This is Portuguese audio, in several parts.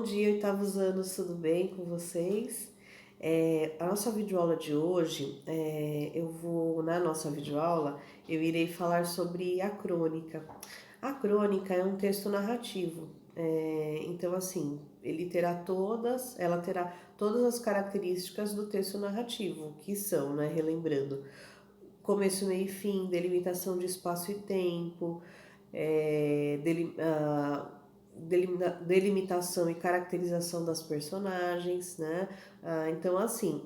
dia, oitavos anos, tudo bem com vocês? A nossa videoaula de hoje, na nossa videoaula, eu irei falar sobre a crônica. A crônica é um texto narrativo, então assim, ela terá todas as características do texto narrativo, que são, né, relembrando, começo, meio e fim, delimitação de espaço e tempo, é, deli- ah, delimitação e caracterização das personagens, né? Então, assim,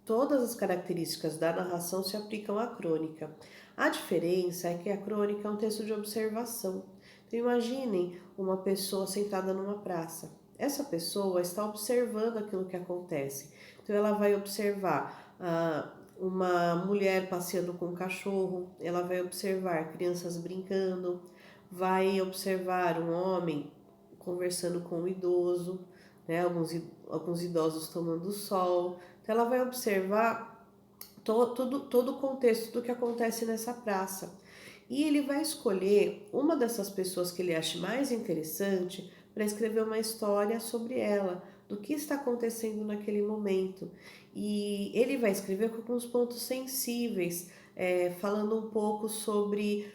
todas as características da narração se aplicam à crônica. A diferença é que a crônica é um texto de observação. Então, imaginem uma pessoa sentada numa praça. Essa pessoa está observando aquilo que acontece. Então, ela vai observar uma mulher passeando com um cachorro, ela vai observar crianças brincando, vai observar um homem conversando com um idoso, né, alguns idosos tomando sol. Então ela vai observar todo o contexto do que acontece nessa praça. E ele vai escolher uma dessas pessoas que ele acha mais interessante para escrever uma história sobre ela, do que está acontecendo naquele momento. E ele vai escrever com alguns pontos sensíveis, falando um pouco sobre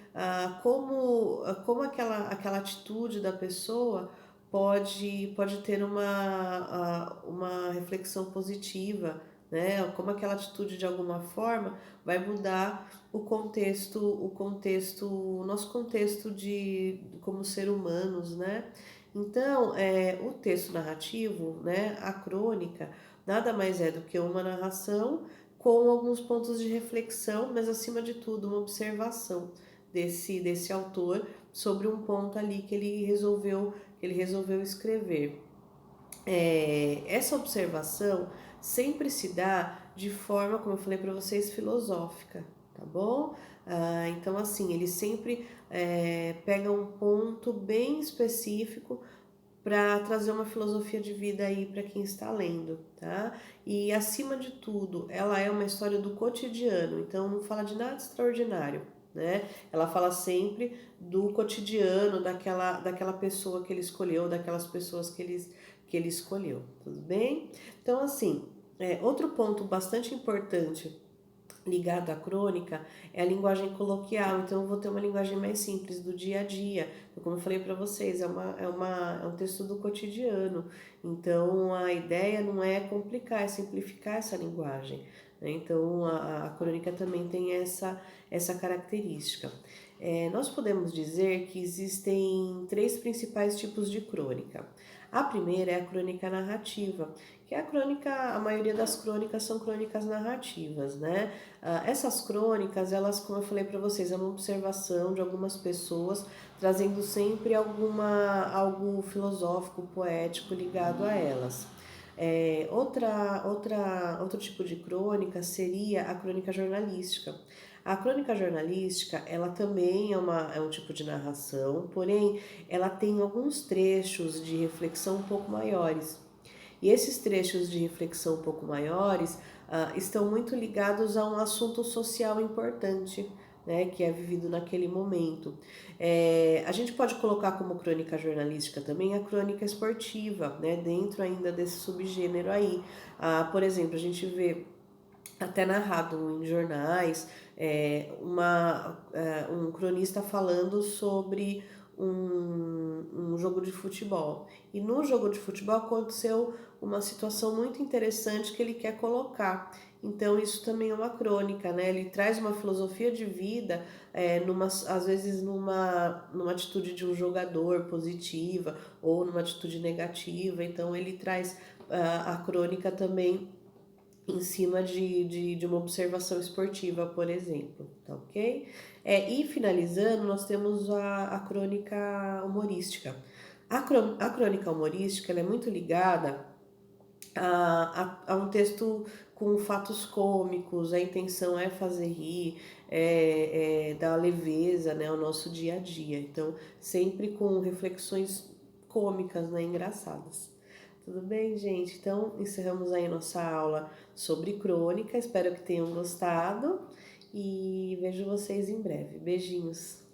como aquela atitude da pessoa pode ter uma reflexão positiva, né? Como aquela atitude de alguma forma vai mudar o nosso contexto de como ser humanos, né? Então, o texto narrativo, né, a crônica, nada mais é do que uma narração com alguns pontos de reflexão, mas acima de tudo uma observação desse autor sobre um ponto ali que ele resolveu escrever. Essa observação sempre se dá de forma, como eu falei para vocês, filosófica, tá bom? Então, assim, ele sempre pega um ponto bem específico para trazer uma filosofia de vida aí para quem está lendo, tá? E acima de tudo, ela é uma história do cotidiano, então não fala de nada extraordinário, né? Ela fala sempre do cotidiano daquela pessoa que ele escolheu, daquelas pessoas que ele escolheu, tudo bem? Então, assim, outro ponto bastante importante ligado à crônica é a linguagem coloquial, então eu vou ter uma linguagem mais simples do dia a dia. Então, como eu falei para vocês, é um texto do cotidiano, então a ideia não é complicar, é simplificar essa linguagem, né? Então a crônica também tem essa característica. Nós podemos dizer que existem três principais tipos de crônica. A primeira é a crônica narrativa, que é a maioria das crônicas são crônicas narrativas, né? Essas crônicas, elas, como eu falei para vocês, é uma observação de algumas pessoas, trazendo sempre algo filosófico, poético ligado a elas. Outro tipo de crônica seria a crônica jornalística. A crônica jornalística, ela também é um tipo de narração, porém, ela tem alguns trechos de reflexão um pouco maiores. E esses trechos de reflexão um pouco maiores estão muito ligados a um assunto social importante, né, que é vivido naquele momento. A gente pode colocar como crônica jornalística também a crônica esportiva, né, dentro ainda desse subgênero aí. Por exemplo, a gente vê até narrado em jornais, um cronista falando sobre um jogo de futebol. E no jogo de futebol aconteceu uma situação muito interessante que ele quer colocar. Então isso também é uma crônica, né? Ele traz uma filosofia de vida, às vezes numa atitude de um jogador positiva ou numa atitude negativa. Então ele traz a crônica também em cima de uma observação esportiva, por exemplo, tá ok? E finalizando, nós temos a crônica humorística. A crônica humorística ela é muito ligada a um texto com fatos cômicos, a intenção é fazer rir, dar leveza, né, ao nosso dia a dia. Então, sempre com reflexões cômicas, né, engraçadas. Tudo bem, gente? Então, encerramos aí nossa aula sobre crônica. Espero que tenham gostado e vejo vocês em breve. Beijinhos!